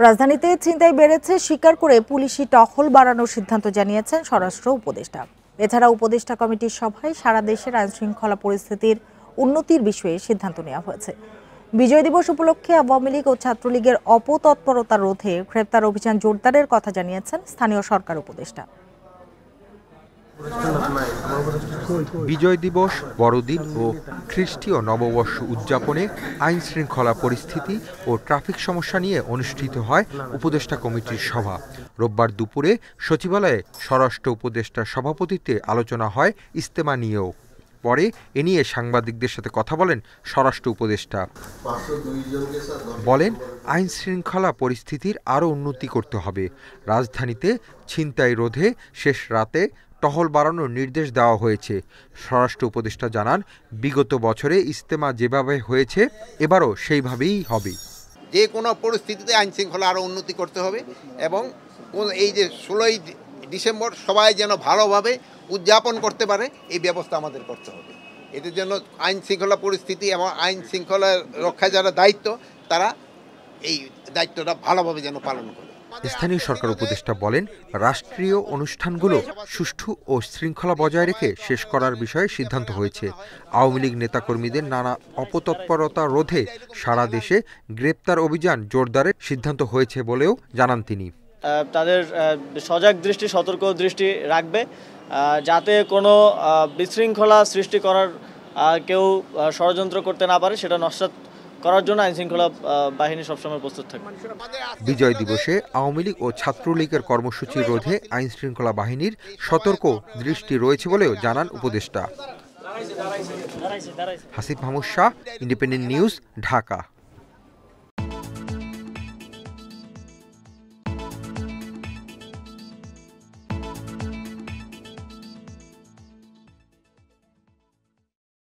রাজধানীতে ছিনতাই বেড়েছে স্বীকার করে পুলিশি টহল বাড়ানোর সিদ্ধান্ত জানিয়েছেন স্বরাষ্ট্র উপদেষ্টা। এছাড়া উপদেষ্টা কমিটির সভায় সারা দেশের আইনশৃঙ্খলা পরিস্থিতির উন্নতির বিষয়ে সিদ্ধান্ত নেওয়া হয়েছে। বিজয় দিবস উপলক্ষে আওয়ামী লীগ ও ছাত্রলীগের অপতৎপরতা রোধে গ্রেপ্তার অভিযান জোরদারের কথা জানিয়েছেন স্থানীয় সরকার উপদেষ্টা। বিজয় দিবস, বড়দিন ও খ্রিস্টীয় নববর্ষ উদযাপনে আইন শৃঙ্খলা পরিস্থিতি ও ট্রাফিক সমস্যা নিয়ে অনুষ্ঠিত হয় উপদেষ্টা কমিটির সভা। রোববার দুপুরে সচিবালয়ে স্বরাষ্ট্র উপদেষ্টার সভাপতিত্বে আলোচনা হয় ইজতেমা নিয়েও। পরে এ নিয়ে সাংবাদিকদের সাথে কথা বলেন স্বরাষ্ট্র উপদেষ্টা। বলেন, আইন শৃঙ্খলা পরিস্থিতির আরও উন্নতি করতে হবে। রাজধানীতে ছিনতাই রোধে শেষ রাতে টহল বাড়ানোর নির্দেশ দেওয়া হয়েছে। স্বরাষ্ট্র উপদেষ্টা জানান, বিগত বছরে ইজতেমা যেভাবে হয়েছে এবারও সেইভাবেই হবে। যে কোনো পরিস্থিতিতে আইন শৃঙ্খলা আরও উন্নতি করতে হবে এবং এই যে 16ই ডিসেম্বর সবাই যেন ভালোভাবে উদযাপন করতে পারে এই ব্যবস্থা আমাদের করতে হবে। এদের জন্য আইন শৃঙ্খলা পরিস্থিতি এবং আইন শৃঙ্খলা রক্ষায় যারা দায়িত্ব তারা এই দায়িত্বটা ভালোভাবে যেন পালন করে। স্থানীয় সরকার উপদেষ্টা বলেন, রাষ্ট্রীয় অনুষ্ঠানগুলো সুষ্ঠু ও শৃঙ্খলা বজায় রেখে শেষ করার বিষয়ে সিদ্ধান্ত হয়েছে। আওয়ামী লীগ নেতাকর্মীদের নানা অপতৎপরতা রোধে সারা দেশে গ্রেপ্তার অভিযান জোরদারের সিদ্ধান্ত হয়েছে বলেও জানান তিনি। তাদের সজাগ দৃষ্টি, সতর্ক দৃষ্টি রাখবে যাতে কোনো বিশৃঙ্খলা সৃষ্টি করার কেউ ষড়যন্ত্র করতে না পারে, সেটা নস্যাৎ করার জন্য আইনশৃঙ্খলা বাহিনী সবসময় প্রস্তুত থাকবে। বিজয় দিবসে আওয়ামী লীগ ও ছাত্রলীগের কর্মসূচি রোধে আইনশৃঙ্খলা বাহিনীর সতর্ক দৃষ্টি রয়েছে বলেও জানান উপদেষ্টা। Hasib Mahmud Shah, independent news, Dhaka.